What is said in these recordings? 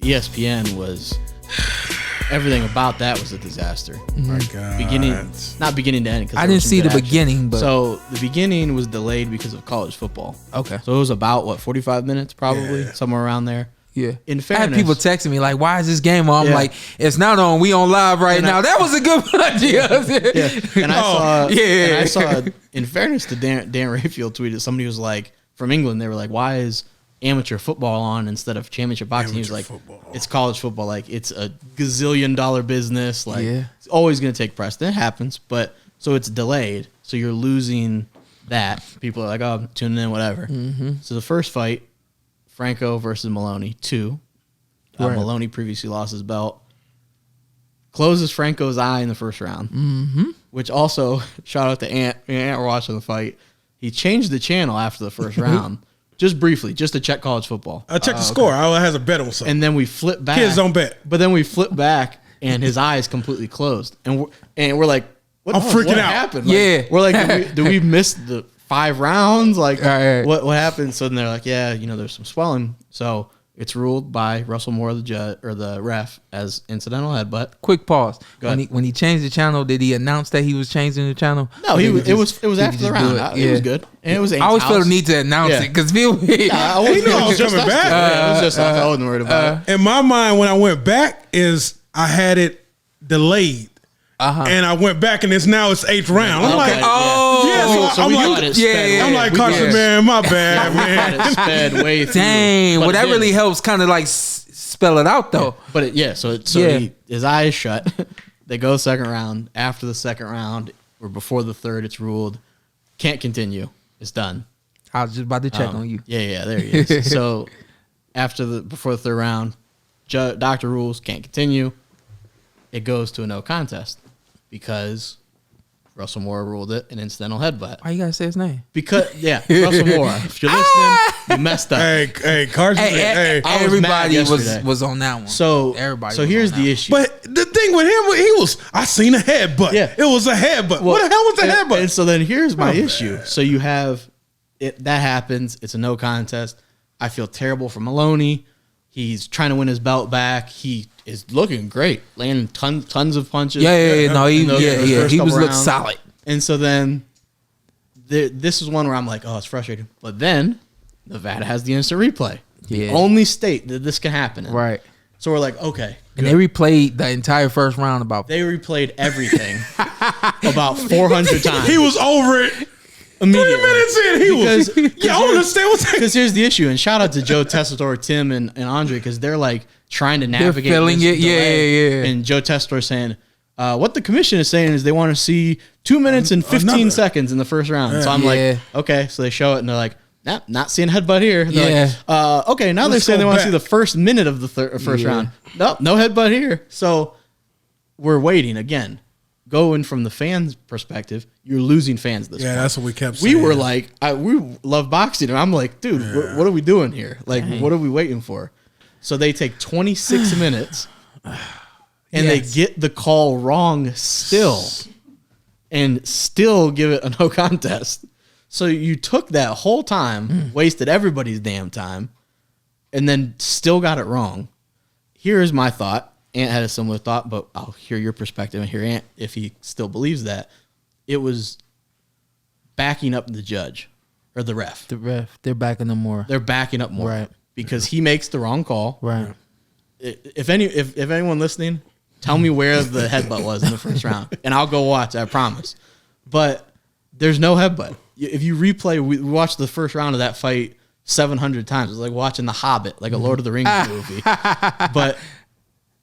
ESPN was everything about that was a disaster. Oh my God. Not beginning to end. I didn't see the beginning, but so the beginning was delayed because of college football. Okay. So it was about 45 minutes probably, somewhere around there. Yeah. In I fairness, had people texting me like, "Why is this game on?" I'm like, "It's not on. We on live right now." That was a good idea. And I saw. In fairness to Dan Rayfield tweeted, somebody was like from England. They were like, "Why is amateur football on instead of championship boxing?" He was like, "It's college football. Like it's a gazillion-dollar business. Like it's always going to take precedent. It happens, but so it's delayed. So you're losing that. People are like, oh, I'm tuning in, whatever." Mm-hmm. So the first fight, Franco versus Moloney, 2. Moloney previously lost his belt. Closes Franco's eye in the first round, which also, shout out to Ant. Ant were watching the fight. He changed the channel after the first round, just briefly, just to check college football. I checked the score. I has a bet on something. And then we flip back. Kids don't bet. But then we flip back, and his eye is completely closed. And we're like, I'm freaking out. Happened? Like, we're like, do we miss the 5 rounds? Like, what happened? So then they're like, yeah, there's some swelling. So it's ruled by Russell Moore, the judge or the ref, as incidental headbutt. Quick pause. When he changed the channel, did he announce that he was changing the channel? No, it was after the round. It was good, and it was. I always feel the need to announce it because people. I was coming back. It was just I wasn't worried about it. In my mind, when I went back, is I had it delayed. And I went back, and it's 8th round. I'm like, I'm like, Carson, man, my bad, man. It sped way through. Dang, well, that really helps kind of like spell it out, though. But his eye is shut. They go second round. After the second round, or before the third, it's ruled can't continue. It's done. I was just about to check on you. Yeah, there he is. So before the third round, doctor rules can't continue. It goes to a no contest. Because Russell Moore ruled it an incidental headbutt. Why you gotta say his name? Because Russell Moore. If you're listening, you messed up. Hey, Carson. Everybody was on that one. So everybody. So here's the issue. But the thing with him, I seen a headbutt. Yeah, it was a headbutt. What the hell was the headbutt? And so then here's my issue. So you have it that happens. It's a no contest. I feel terrible for Moloney. He's trying to win his belt back. He is looking great, landing tons of punches. He was looking solid. And so then this is one where I'm like, oh, it's frustrating. But then Nevada has the instant replay. The only state that this can happen in. Right. So we're like, okay. And they replayed the entire first round They replayed everything about 400 times. He was over it. Immediately. 3 minutes in, I don't understand what's happening. Because here's the issue, and shout out to Joe Tessitore, Tim, and Andre, because they're like trying to navigate. They're feeling it, yeah. And Joe Tessitore saying, what the commission is saying is they want to see 2 minutes and 15 seconds in the first round. So I'm like, okay. So they show it, and they're like, nah, not seeing headbutt here. They're like, okay, now they're saying they want to see the first minute of the first round. Nope, no headbutt here. So we're waiting again. Going from the fans' perspective, you're losing fans this point. That's what we kept saying. We were like, we love boxing. And I'm like, dude, what are we doing here? Like, what are we waiting for? So they take 26 minutes, and they get the call wrong still, and still give it a no contest. So you took that whole time, wasted everybody's damn time, and then still got it wrong. Here's my thought. Ant had a similar thought, but I'll hear your perspective and hear Ant if he still believes that. It was backing up the judge or the ref. The ref. They're backing them more. They're backing up more. Right. Because he makes the wrong call. Right. If anyone listening, tell me where the headbutt was in the first round, and I'll go watch, I promise. But there's no headbutt. If you replay, we watched the first round of that fight 700 times. It's like watching The Hobbit, like a Lord of the Rings movie. But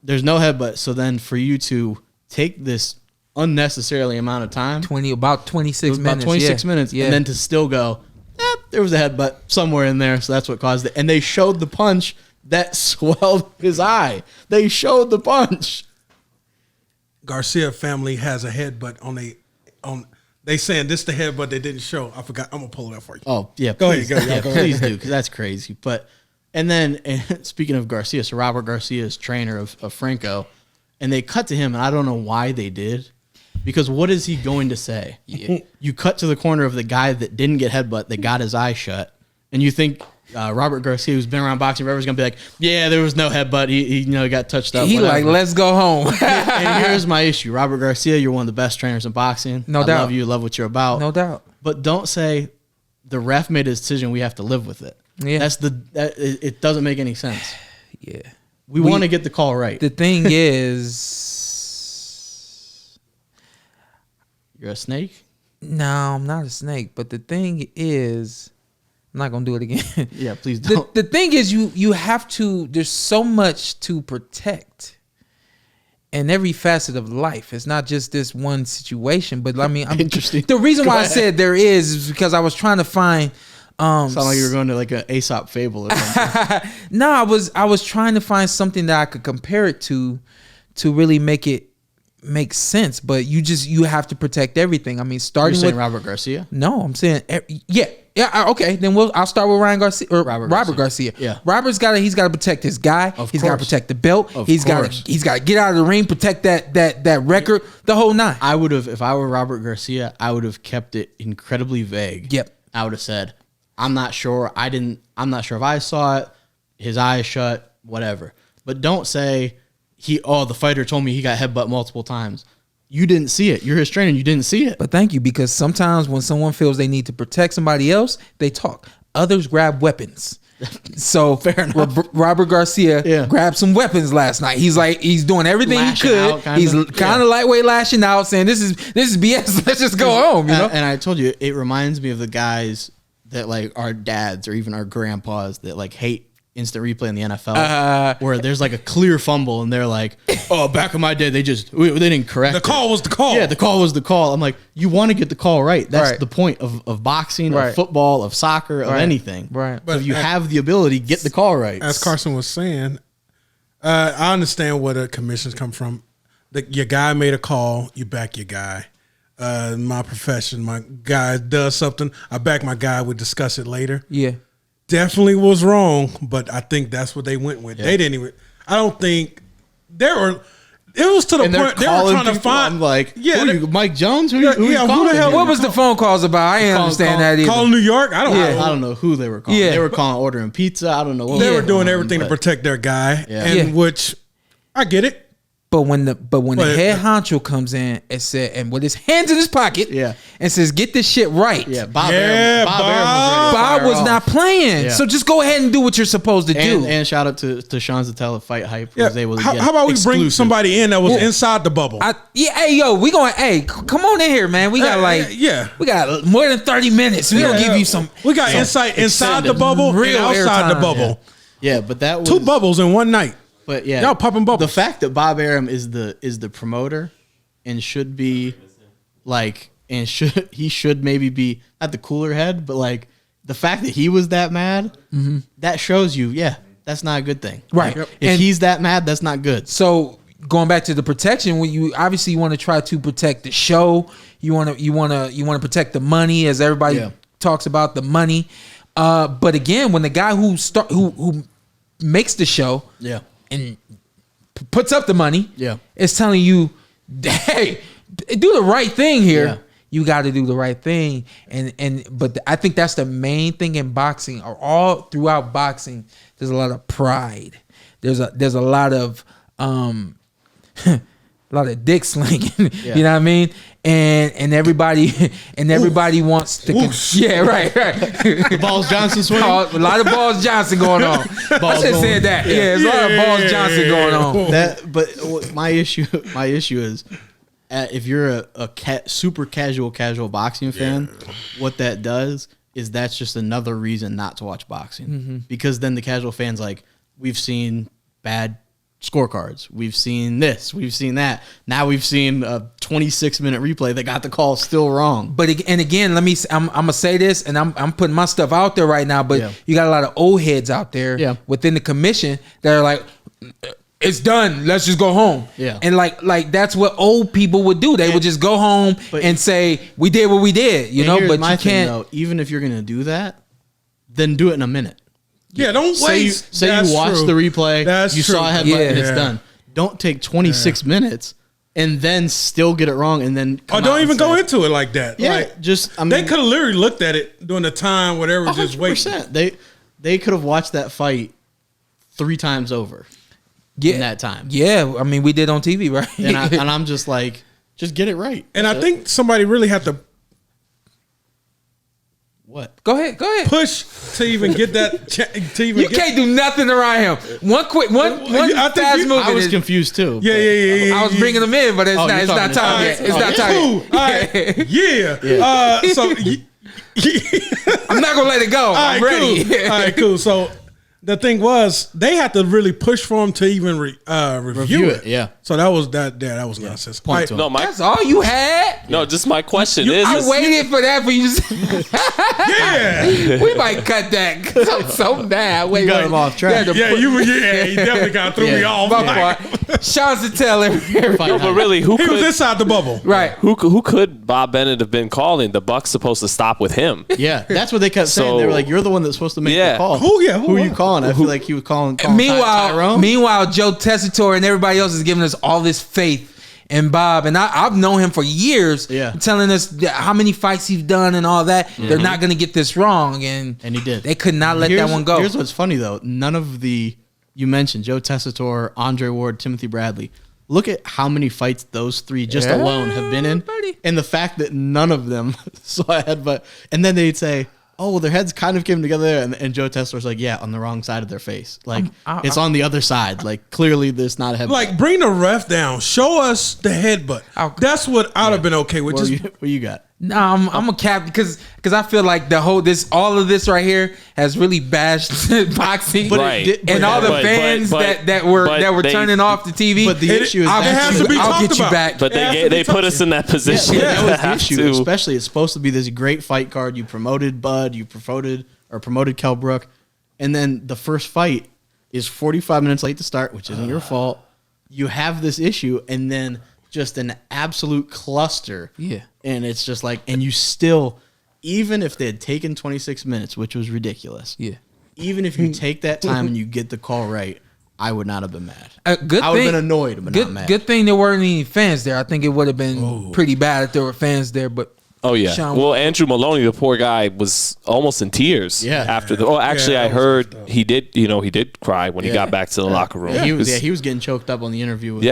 there's no headbutt. So then for you to take this unnecessarily amount of time, about 26 minutes. About 26 minutes, and then to still go, there was a headbutt somewhere in there, so that's what caused it. And they showed the punch that swelled his eye. They showed the punch. Garcia family has a headbutt on they saying this the headbutt they didn't show. I forgot. I'm gonna pull it up for you. Oh yeah, go ahead. Go please do, because that's crazy. But and then speaking of Garcia, so Robert Garcia is trainer of Franco, and they cut to him, and I don't know why they did, because what is he going to say? You cut to the corner of the guy that didn't get headbutt, that got his eye shut, and you think Robert Garcia, who's been around boxing forever, is gonna be like, yeah, there was no headbutt. He got touched up. He whatever. like, let's go home. And here's my issue, Robert Garcia. You're one of the best trainers in boxing. No doubt. I love you. Love what you're about. No doubt. But don't say the ref made a decision. We have to live with it. Yeah. It doesn't make any sense. Yeah. We want to get the call right. The thing is, You're a snake? no, I'm not a snake. But the thing is, I'm not gonna do it again. Yeah, please don't. The thing is, you have to. There's so much to protect in every facet of life. It's not just this one situation. But I mean, Interesting. The reason Go why ahead. I said there is because I was trying to find. Sound like you were going to like an Aesop fable or something. No, I was trying to find something that I could compare it to really make it make sense. But you have to protect everything. I mean, You're starting saying with Robert Garcia? no, I'm saying okay. Then I'll start with Ryan Garcia or Robert Garcia. Yeah. Robert's he's got to protect his guy. He's got to protect the belt. He's got to get out of the ring, protect that record, the whole nine. I would have, if I were Robert Garcia, I would have kept it incredibly vague. Yep. I would have said, I'm not sure. I'm not sure if I saw it. His eyes shut, whatever. But don't say the fighter told me he got headbutt multiple times. You didn't see it. You're his trainer. You didn't see it. But thank you, because sometimes when someone feels they need to protect somebody else, they talk. Others grab weapons. So Fair enough. Robert Garcia grabbed some weapons last night. He's doing everything Lashing he could. out, kinda. He's kind of lightweight lashing out, saying this is BS. Let's just go home. You know. And I told you, it reminds me of the guys that like our dads or even our grandpas that like hate instant replay in the NFL, where there's like a clear fumble and they're like, oh, back in my day they didn't correct The call was the call. Yeah, the call was the call. I'm like, you want to get the call right. That's Right. the point of boxing, Right. of football, of soccer, of Right. anything. Right. So But if you have the ability, get the call right. As Carson was saying, I understand where the commissions come from. Your guy made a call, you back your guy. My profession, my guy does something, I back my guy. We'll discuss it later. Yeah. Definitely was wrong, but I think that's what they went with. Yeah. They didn't even. I don't think there were. It was to the And they're point they were calling trying to people, find. I'm like, yeah, who are you, Mike Jones? Who you who the calling hell- here? What was the phone calls about? I didn't understand that either. call New York. I don't Yeah. know. I don't know who they were calling. Yeah. They were calling ordering pizza. I don't know what They was were going doing on, everything to but- protect their guy, Yeah. and Yeah. which I get it. But when the But- head honcho comes in and said, and with his hands in his pocket, Yeah. and says, "Get this shit right." Yeah, Bob Yeah, Arum was ready to Bob fire was off. not playing, Yeah. so just go ahead and do what you're supposed to do. And shout out to Sean Zatella, Fight Hype, who Yeah. was able to How, get how about we bring exclusive. somebody in that was Well, inside the bubble? Hey, yo, we going. Hey, come on in here, man. We got we got more than 30 minutes. We gonna give you some. We got insight inside the bubble and real outside the airtime. bubble. Yeah, but that was 2 bubbles in one night. But yeah, Y'all popping bubbles. The fact that Bob Arum is the promoter and should be like, and should maybe be not the cooler head, but like the fact that he was that mad, that shows you, that's not a good thing. Right. Like, if And- he's that mad, that's not good. So going back to the protection, when you obviously want to try to protect the show, you want to protect the money, as everybody talks about the money. But again, when the guy who makes the show, and puts up the money, is telling you, hey, do the right thing here. Yeah. You got to do the right thing, but I think that's the main thing in boxing, or all throughout boxing. There's a lot of pride. There's a lot of a lot of dick slinging. Yeah. You know what I mean? And everybody wants to. Yeah, right. The Balls Johnson swing. A lot of Balls Johnson going on. I just said that. Yeah, there's a lot of Balls Johnson going on. But my issue is, if you're a super casual boxing fan, what that does is that's just another reason not to watch boxing, because then the casual fans, like, we've seen bad scorecards, we've seen this, we've seen that, now we've seen a 26-minute replay that got the call still wrong. But again, I'm gonna say this, and I'm putting my stuff out there right now. But Yeah. you got a lot of old heads out there within the commission that are like, it's done, let's just go home. Yeah. And like that's what old people would do. They would just go home and say, we did what we did, you know. Here's But my you thing, can't. though, even if you're gonna do that, then do it in a minute. Yeah, don't waste. Say you watched the replay, you saw a headbutt, and it's Yeah. done. Don't take 26 minutes and then still get it wrong, and then Or don't even go into it like that. Yeah, Like, just I mean, they could have literally looked at it during the time, whatever, just wait. 100%. they could have watched that fight 3 times over in that time. Yeah, I mean, we did on TV, right? And I'm just like, just get it right. And I think somebody really had to Go ahead. push to even get that. Can't do nothing around him. One fast move. I was confused too. Yeah. I was bringing them in, but it's not time yet. It's not time yet. All right. Yeah. So I'm not gonna let it go. I'm ready. Cool. All right, cool. So the thing was, they had to really push for him to even review it. Yeah. So that was nonsense. Point to him. That's all you had. No, just my question is. I waited for that for you to say. Yeah. We might cut that because I'm so mad. You got him off track. He definitely got threw me off. Sean to tell everybody. No, but really, He was inside the bubble. Right. Who could Bob Bennett have been calling? The Bucks supposed to stop with him. Yeah, that's what they kept saying. They were like, "You're the one that's supposed to make the call." Who are you calling? I feel like he was calling Meanwhile, Joe Tessitore and everybody else is giving us all this faith in Bob, and I've known him for years, telling us how many fights he's done and all that. Mm-hmm. They're not going to get this wrong, and he did. They could not let that one go. Here's what's funny though: none of you mentioned Joe Tessitore, Andre Ward, Timothy Bradley. Look at how many fights those 3 just alone have been in, and the fact that none of them saw a headbutt, and then they'd say, "Oh, well, their heads kind of came together," and Joe Tessitore's like, "Yeah, on the wrong side of their face. Like it's on the other side. Like clearly, there's not a headbutt. Like bring the ref down. Show us the headbutt. That's what I'd have been okay with. What you got? No, I'm a cap because I feel like all of this right here has really bashed boxing, and all the fans that were turning off the TV. But the issue is it has to be I'll talked get you about. back. But they put us in that position. Yeah, that was the issue. Especially, it's supposed to be this great fight card. You promoted Bud, you promoted Kell Brook, and then the first fight is 45 minutes late to start, which isn't your fault. You have this issue, and then just an absolute cluster. Yeah. And it's just like, and you still, even if they had taken 26 minutes, which was ridiculous. Yeah. Even if you take that time and you get the call right, I would not have been mad. I would have been annoyed, but not mad. Good thing there weren't any fans there. I think it would have been pretty bad if there were fans there, but. Oh yeah. Well, Andrew Moloney, the poor guy, was almost in tears. After the. Oh, actually, I heard he did. He did cry when he got back to the locker room. Yeah, he was getting choked up on the interview with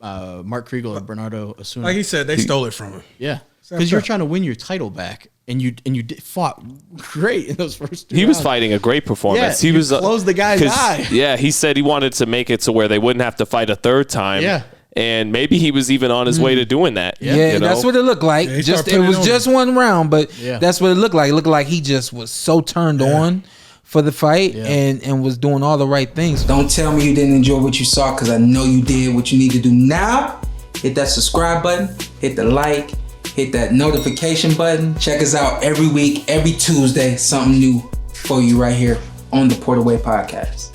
Mark Kriegel or Bernardo Osuna. Like he said, they stole it from him. Yeah, because you're trying to win your title back, and you fought great in those first 2 He rounds. was fighting a great performance. Yeah, he was closed the guy's eye. Yeah, he said he wanted to make it to where they wouldn't have to fight a third time. Yeah. And maybe he was even on his way to doing that. Yeah, that's what it looked like. It was just one round, but that's what it looked like. It looked like he just was so turned on for the fight and was doing all the right things. Don't tell me you didn't enjoy what you saw, because I know you did. What you need to do now, hit that subscribe button, hit the like, hit that notification button. Check us out every week, every Tuesday, something new for you right here on the Porter Way Podcast.